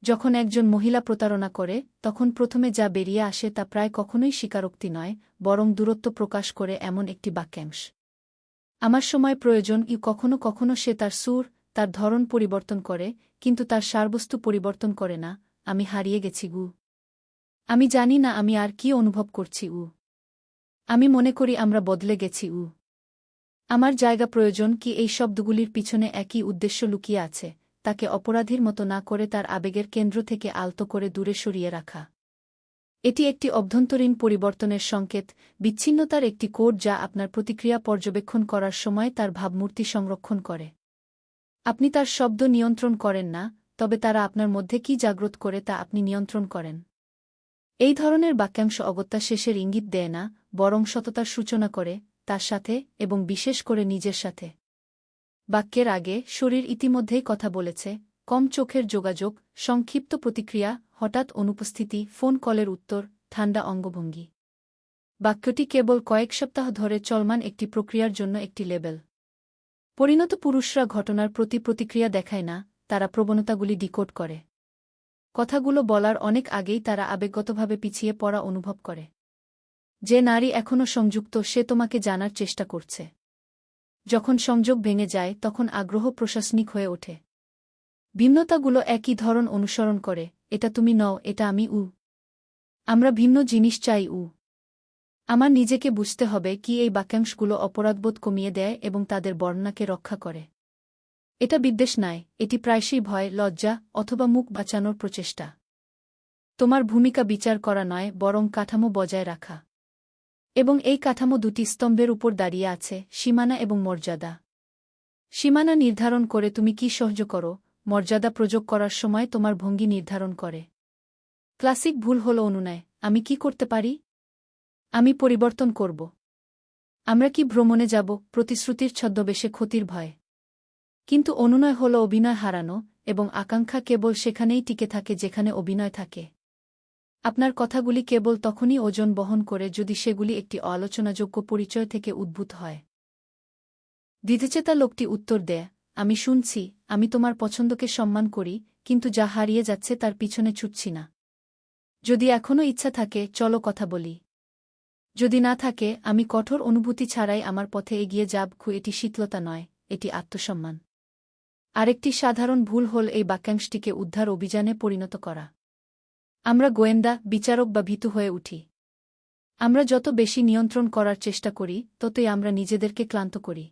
যখন একজন মহিলা প্রতারণা করে তখন প্রথমে যা বেরিয়ে আসে তা প্রায় কখনোই স্বীকারোক্তি নয়, বরং দূরত্ব প্রকাশ করে এমন একটি বাক্যাংশ। আমার সময় প্রয়োজন। কখনো কখনো সে তার সুর, তার ধরন পরিবর্তন করে, কিন্তু তার সারবস্তু পরিবর্তন করে না। আমি হারিয়ে গেছি গু। আমি জানি না আমি আর কি অনুভব করছি আমি মনে করি আমরা বদলে গেছি আমার জায়গা প্রয়োজন। কি এই শব্দগুলির পিছনে একই উদ্দেশ্য লুকিয়ে আছে, তাকে অপরাধীর মতো না করে তার আবেগের কেন্দ্র থেকে আলতো করে দূরে সরিয়ে রাখা। এটি একটি অভ্যন্তরীণ পরিবর্তনের সংকেত, বিচ্ছিন্নতার একটি কোড যা আপনার প্রতিক্রিয়া পর্যবেক্ষণ করার সময় তার ভাবমূর্তি সংরক্ষণ করে। আপনি তার শব্দ নিয়ন্ত্রণ করেন না, তবে তারা আপনার মধ্যে কি জাগ্রত করে তা আপনি নিয়ন্ত্রণ করেন। এই ধরনের বাক্যাংশ অগত্যা শেষের ইঙ্গিত দেয় না, বরং সততার সূচনা করে, তার সাথে এবং বিশেষ করে নিজের সাথে। বাক্যের আগে শরীর ইতিমধ্যেই কথা বলেছে, কম চোখের যোগাযোগ, সংক্ষিপ্ত প্রতিক্রিয়া, হঠাৎ অনুপস্থিতি, ফোন কলের উত্তর, ঠান্ডা অঙ্গভঙ্গি। বাক্যটি কেবল কয়েক সপ্তাহ ধরে চলমান একটি প্রক্রিয়ার জন্য একটি লেবেল। পরিণত পুরুষরা ঘটনার প্রতি প্রতিক্রিয়া দেখায় না, তারা প্রবণতাগুলি ডিকোড করে। কথাগুলো বলার অনেক আগেই তারা আবেগগতভাবে পিছিয়ে পড়া অনুভব করে। যে নারী এখনও সংযুক্ত সে তোমাকে জানার চেষ্টা করছে। যখন সংযোগ ভেঙে যায় তখন আগ্রহ প্রশাসনিক হয়ে ওঠে। ভিন্নতাগুলো একই ধরন অনুসরণ করে, এটা তুমি নও, এটা আমি আমরা ভিন্ন জিনিস চাই আমার নিজেকে বুঝতে হবে কি এই বাক্যাংশগুলো অপরাধবোধ কমিয়ে দেয় এবং তাদের বর্ণনাকে রক্ষা করে। এটা বিদ্বেষ নয়, এটি প্রায়শই ভয়, লজ্জা অথবা মুখ বাঁচানোর প্রচেষ্টা। তোমার ভূমিকা বিচার করা নয়, বরং কাঠামো বজায় রাখা। এবং এই কাঠামো দুটি স্তম্ভের উপর দাঁড়িয়ে আছে, সীমানা এবং মর্যাদা। সীমানা নির্ধারণ করে তুমি কি সহ্য করো, মর্যাদা প্রযোগ করার সময় তোমার ভঙ্গি নির্ধারণ করে। ক্লাসিক ভুল হল অনুনয়। আমি কি করতে পারি? আমি পরিবর্তন করব। আমরা কি ভ্রমণে যাব? প্রতিশ্রুতির ছদ্মবেশে ক্ষতির ভয়। কিন্তু অনুনয় হল অভিনয় হারানো, এবং আকাঙ্ক্ষা কেবল সেখানেই টিকে থাকে যেখানে অভিনয় থাকে। আপনার কথাগুলি কেবল তখনই ওজন বহন করে যদি সেগুলি একটি আলোচনাযোগ্য পরিচয় থেকে উদ্ভূত হয়। দ্বিধেচেতা লোকটি উত্তর দেয়, আমি শুনছি, আমি তোমার পছন্দকে সম্মান করি, কিন্তু যা হারিয়ে যাচ্ছে তার পিছনে ছুটছি না। যদি এখনও ইচ্ছা থাকে চলো কথা বলি। যদি না থাকে আমি কঠোর অনুভূতি ছাড়াই আমার পথে এগিয়ে যাব। এটি শীতলতা নয়, এটি আত্মসম্মান। আরেকটি সাধারণ ভুল হল এই বাক্যাংশটিকে উদ্ধার অভিযানে পরিণত করা। আমরা গোয়েন্দা, বিচারক বা ভীতু হয়ে উঠি। আমরা যত বেশি নিয়ন্ত্রণ করার চেষ্টা করি ততই আমরা নিজেদেরকে ক্লান্ত করি।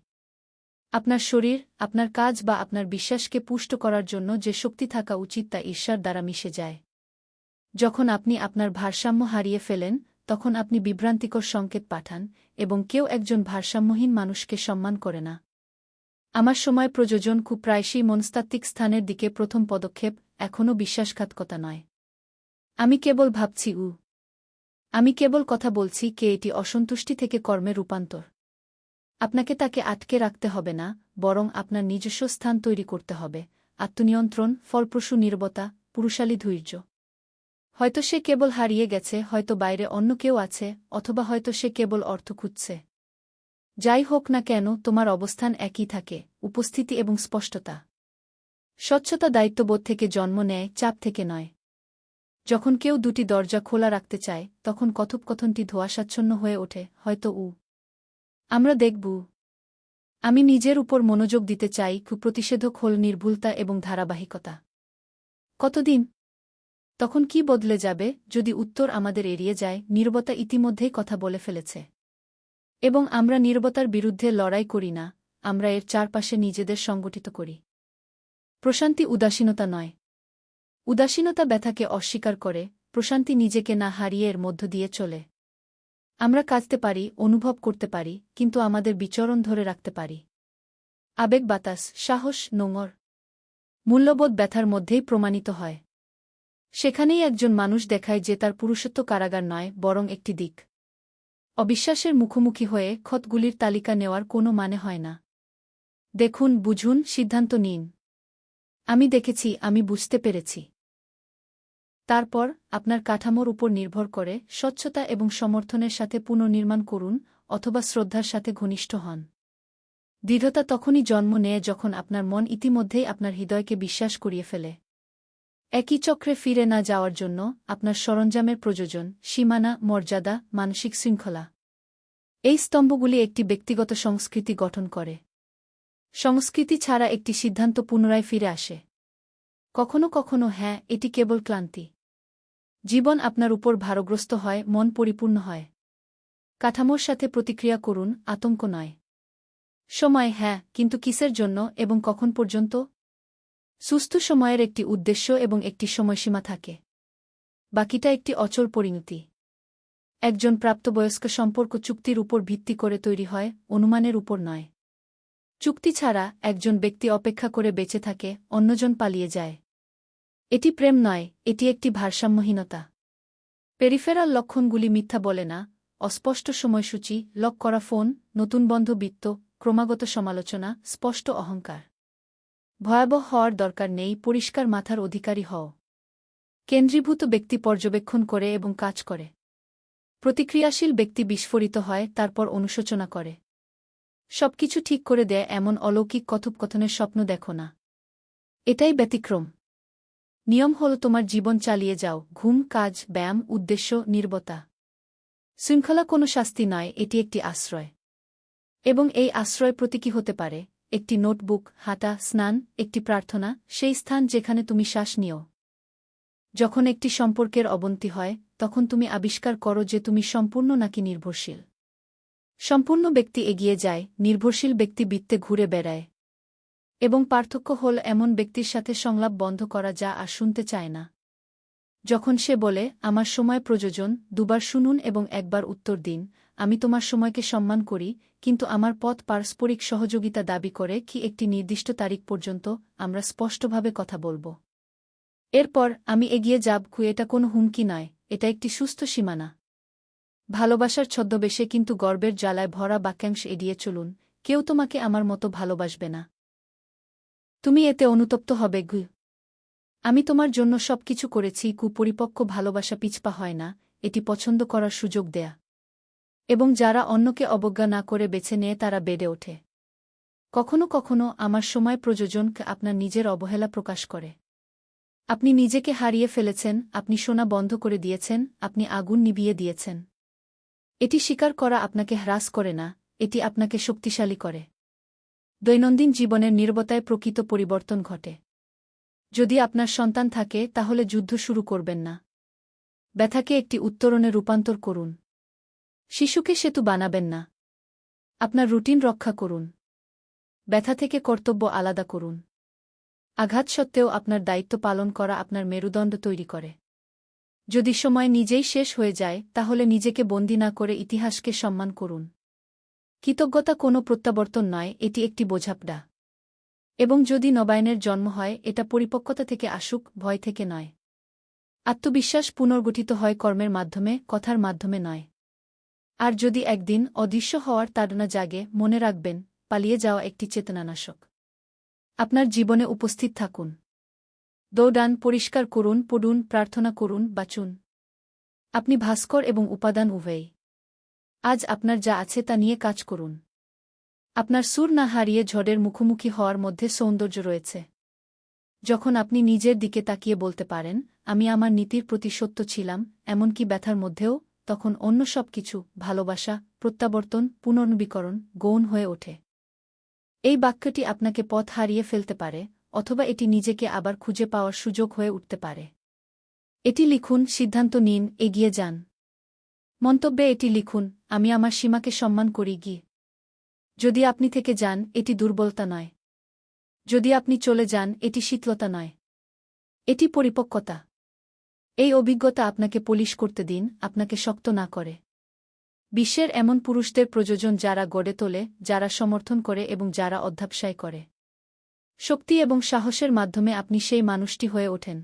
আপনার শরীর, আপনার কাজ বা আপনার বিশ্বাসকে পুষ্ট করার জন্য যে শক্তি থাকা উচিত তা ঈর্ষার দ্বারা মিশে যায়। যখন আপনি আপনার ভারসাম্য হারিয়ে ফেলেন তখন আপনি বিভ্রান্তিকর সংকেত পাঠান, এবং কেউ একজন ভারসাম্যহীন মানুষকে সম্মান করে না। আমার সময় প্রযোজন খুব প্রায়শই মনস্তাত্ত্বিক স্থানের দিকে প্রথম পদক্ষেপ, এখনও বিশ্বাসঘাতকতা নয়। আমি কেবল ভাবছি আমি কেবল কথা বলছি কে এটি অসন্তুষ্টি থেকে কর্মে রূপান্তর। আপনাকে তাকে আটকে রাখতে হবে না, বরং আপনার নিজস্ব স্থান তৈরি করতে হবে। আত্মনিয়ন্ত্রণ, ফলপ্রসূ নীরবতা, পুরুষালী ধৈর্য। হয়তো সে কেবল হারিয়ে গেছে, হয়তো বাইরে অন্য কেউ আছে, অথবা হয়তো সে কেবল অর্থ খুঁজছে। যাই হোক না কেন তোমার অবস্থান একই থাকে, উপস্থিতি এবং স্পষ্টতা। স্বচ্ছতা দায়িত্ববোধ থেকে জন্ম নেয়, চাপ থেকে নয়। যখন কেউ দুটি দরজা খোলা রাখতে চায় তখন কথোপকথনটি ধোঁয়াশাচ্ছন্ন হয়ে ওঠে, হয়তো আমরা দেখব। আমি নিজের উপর মনোযোগ দিতে চাই। প্রতিষেধক হল নির্ভুলতা এবং ধারাবাহিকতা। কতদিন? তখন কি বদলে যাবে যদি উত্তর আমাদের এড়িয়ে যায়? নীরবতা ইতিমধ্যেই কথা বলে ফেলেছে। এবং আমরা নীরবতার বিরুদ্ধে লড়াই করি না, আমরা এর চারপাশে নিজেদের সংগঠিত করি। প্রশান্তি উদাসীনতা নয়। উদাসীনতা ব্যথাকে অস্বীকার করে, প্রশান্তি নিজেকে না হারিয়ে এর মধ্য দিয়ে চলে। আমরা কাঁদতে পারি, অনুভব করতে পারি, কিন্তু আমাদের বিচরণ ধরে রাখতে পারি। আবেগ বাতাস, সাহস, নোঙর, মূল্যবোধ ব্যথার মধ্যেই প্রমাণিত হয়। সেখানেই একজন মানুষ দেখায় যে তার পুরুষত্ব কারাগার নয়, বরং একটি দিক। অবিশ্বাসের মুখোমুখি হয়ে ক্ষতগুলির তালিকা নেওয়ার কোনো মানে হয় না। দেখুন, বুঝুন, সিদ্ধান্ত নিন। আমি দেখেছি, আমি বুঝতে পেরেছি। তারপর আপনার কাঠামোর উপর নির্ভর করে স্বচ্ছতা এবং সমর্থনের সাথে পুনর্নির্মাণ করুন, অথবা শ্রদ্ধার সাথে ঘনিষ্ঠ হন। দৃঢ়তা তখনই জন্ম নেয় যখন আপনার মন ইতিমধ্যেই আপনার হৃদয়কে বিশ্বাস করিয়ে ফেলে। একই চক্রে ফিরে না যাওয়ার জন্য আপনার সরঞ্জামের প্রয়োজন, সীমানা, মর্যাদা, মানসিক শৃঙ্খলা। এই স্তম্ভগুলি একটি ব্যক্তিগত সংস্কৃতি গঠন করে। সংস্কৃতি ছাড়া একটি সিদ্ধান্ত পুনরায় ফিরে আসে। কখনো কখনো হ্যাঁ, এটি কেবল ক্লান্তি। জীবন আপনার উপর ভারগ্রস্ত হয়, মন পরিপূর্ণ হয়। কাঠামোর সাথে প্রতিক্রিয়া করুন, আতঙ্ক নয়। সময় হ্যাঁ, কিন্তু কিসের জন্য এবং কখন পর্যন্ত? সুস্থ সময়ের একটি উদ্দেশ্য এবং একটি সময়সীমা থাকে। বাকিটা একটি অচল পরিণতি। একজন প্রাপ্তবয়স্ক সম্পর্ক চুক্তির উপর ভিত্তি করে তৈরি হয়, অনুমানের উপর নয়। চুক্তি ছাড়া একজন ব্যক্তি অপেক্ষা করে বেঁচে থাকে, অন্যজন পালিয়ে যায়। এটি প্রেম নয়, এটি একটি ভারসাম্যহীনতা। পেরিফেরাল লক্ষণগুলি মিথ্যা বলে না, অস্পষ্ট সময়সূচি, লক করা ফোন, নতুন বন্ধ বৃত্ত, ক্রমাগত সমালোচনা, স্পষ্ট অহংকার। ভয়াবহ হওয়ার দরকার নেই, পরিষ্কার মাথার অধিকারী হও। কেন্দ্রীভূত ব্যক্তি পর্যবেক্ষণ করে এবং কাজ করে। প্রতিক্রিয়াশীল ব্যক্তি বিস্ফোরিত হয়, তারপর অনুশোচনা করে। সবকিছু ঠিক করে দেয় এমন অলৌকিক কথোপকথনের স্বপ্ন দেখো না। এটাই ব্যতিক্রম। নিয়ম হল তোমার জীবন চালিয়ে যাও, ঘুম, কাজ, ব্যায়াম, উদ্দেশ্য, নীরবতা। শৃঙ্খলা কোনো শাস্তি নয়, এটি একটি আশ্রয়। এবং এই আশ্রয় প্রতীকী হতে পারে একটি নোটবুক, হাঁটা, স্নান, একটি প্রার্থনা, সেই স্থান যেখানে তুমি শ্বাস নিও। যখন একটি সম্পর্কের অবনতি হয়, তখন তুমি আবিষ্কার করো যে তুমি সম্পূর্ণ নাকি নির্ভরশীল। সম্পূর্ণ ব্যক্তি এগিয়ে যায়, নির্ভরশীল ব্যক্তি বৃত্তে ঘুরে বেড়ায়। এবং পার্থক্য হল এমন ব্যক্তির সাথে সংলাপ বন্ধ করা যা আর শুনতে চায় না। যখন সে বলে, আমার সময় প্রয়োজন, দুবার শুনুন এবং একবার উত্তর দিন, আমি তোমার সময়কে সম্মান করি, কিন্তু আমার পথ পারস্পরিক সহযোগিতা দাবি করে কি একটি নির্দিষ্ট তারিখ পর্যন্ত আমরা স্পষ্টভাবে কথা বলব। এরপর আমি এগিয়ে যাব, এটা কোনো হুমকি নয়, এটা একটি সুস্থ সীমানা। ভালোবাসার ছদ্মবেশে কিন্তু গর্বের জ্বালায় ভরা বাক্যাংশ এড়িয়ে চলুন, কেউ তোমাকে আমার মতো ভালোবাসবে না। তুমি এতে অনুতপ্ত হবে। আমি তোমার জন্য সবকিছু করেছি। পরিপক্ক ভালোবাসা পিছপা হয় না, এটি পছন্দ করার সুযোগ দেয়া। এবং যারা অন্যকে অবজ্ঞা না করে বেছে নেয় তারা বেড়ে ওঠে। কখনো কখনো আমার সময় প্রয়োজন আপনার নিজের অবহেলা প্রকাশ করে। আপনি নিজেকে হারিয়ে ফেলেছেন, আপনি শোনা বন্ধ করে দিয়েছেন, আপনি আগুন নিভিয়ে দিয়েছেন। এটি স্বীকার করা আপনাকে হ্রাস করে না, এটি আপনাকে শক্তিশালী করে। দৈনন্দিন জীবনের নীরবতায় প্রকৃত পরিবর্তন ঘটে। যদি আপনার সন্তান থাকে তাহলে যুদ্ধ শুরু করবেন না। ব্যথাকে একটি উত্তরণে রূপান্তর করুন। শিশুকে সেতু বানাবেন না। আপনার রুটিন রক্ষা করুন। ব্যথা থেকে কর্তব্য আলাদা করুন। আঘাত সত্ত্বেও আপনার দায়িত্ব পালন করা আপনার মেরুদণ্ড তৈরি করে। যদি সময় নিজেই শেষ হয়ে যায় তাহলে নিজেকে বন্দী না করে ইতিহাসকে সম্মান করুন। কৃতজ্ঞতা কোনো প্রত্যাবর্তন নয়, এটি একটি বোঝাপড়া। এবং যদি নবায়নের জন্ম হয় এটা পরিপক্কতা থেকে আসুক, ভয় থেকে নয়। আত্মবিশ্বাস পুনর্গঠিত হয় কর্মের মাধ্যমে, কথার মাধ্যমে নয়। আর যদি একদিন অদৃশ্য হওয়ার তাড়না জাগে, মনে রাখবেন, পালিয়ে যাওয়া একটি চেতনানাশক। আপনার জীবনে উপস্থিত থাকুন। দৌড়ান, পরিষ্কার করুন, পড়ুন, প্রার্থনা করুন, বাঁচুন। আপনি ভাস্কর এবং উপাদান উভয়ই। আজ আপনার যা আছে তা নিয়ে কাজ করুন। আপনার সুর না হারিয়ে ঝড়ের মুখোমুখি হওয়ার মধ্যে সৌন্দর্য রয়েছে। যখন আপনি নিজের দিকে তাকিয়ে বলতে পারেন, আমি আমার নীতির প্রতি সত্য ছিলাম, এমনকি ব্যথার মধ্যেও, তখন অন্য সব কিছু, ভালোবাসা, প্রত্যাবর্তন, পুনর্নবীকরণ, গৌণ হয়ে ওঠে। এই বাক্যটি আপনাকে পথ হারিয়ে ফেলতে পারে, অথবা এটি নিজেকে আবার খুঁজে পাওয়ার সুযোগ হয়ে উঠতে পারে। এটি লিখুন, সিদ্ধান্ত নিন, এগিয়ে যান। মন্তব্যে এটি লিখুন, আমি আমার সীমাকে সম্মান করি। যদি আপনি থেকে যান, এটি দুর্বলতা নয়। যদি আপনি চলে যান, এটি শীতলতা নয়। এটি পরিপক্কতা। এই অভিজ্ঞতা আপনাকে পলিশ করতে দিন, আপনাকে শক্ত না করে। বিশ্বের এমন পুরুষদের প্রয়োজন যারা গড়ে তোলে, যারা সমর্থন করে এবং যারা অধ্যবসায় করে। শক্তি এবং সাহসের মাধ্যমে আপনি সেই মানুষটি হয়ে ওঠেন।